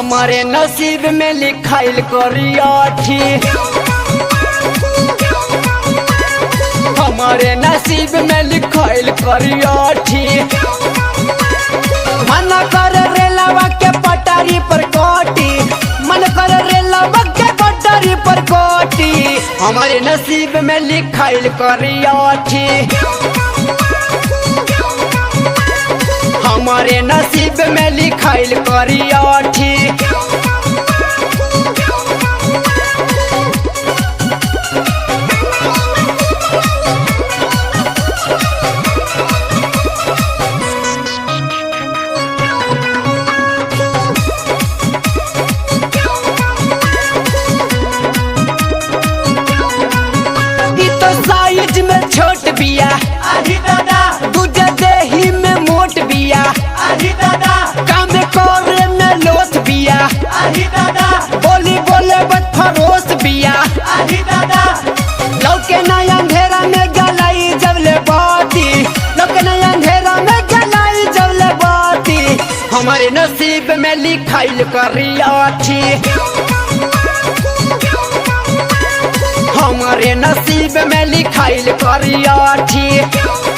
हमारे नसीब में लिखाइल करियाठी, हमारे नसीब में लिखाइल करियाठी। मन कर रेलवा के पटरी पर कोटी, मन कर रेलवा के पटरी पर कोटी, हमारे नसीब में लिखाइल करियाठी, हमारे नसीब में लिखाइल करियाठी। साइज में छोट बिया अरे दादा, दूजे देही में मोट बिया, अरे दादा, काम करे में लोथ बिया, अरे दादा, बोली बोले बट फरोस बिया। अरे दादा, लौके नया अंधेरा में गलाई जबले बाती, लौके नया अंधेरा में गलाई जबले बाती, हमारे नसीब में लिखाइल करियाठी, हमारे नसीब में लिखाइल करियाठी।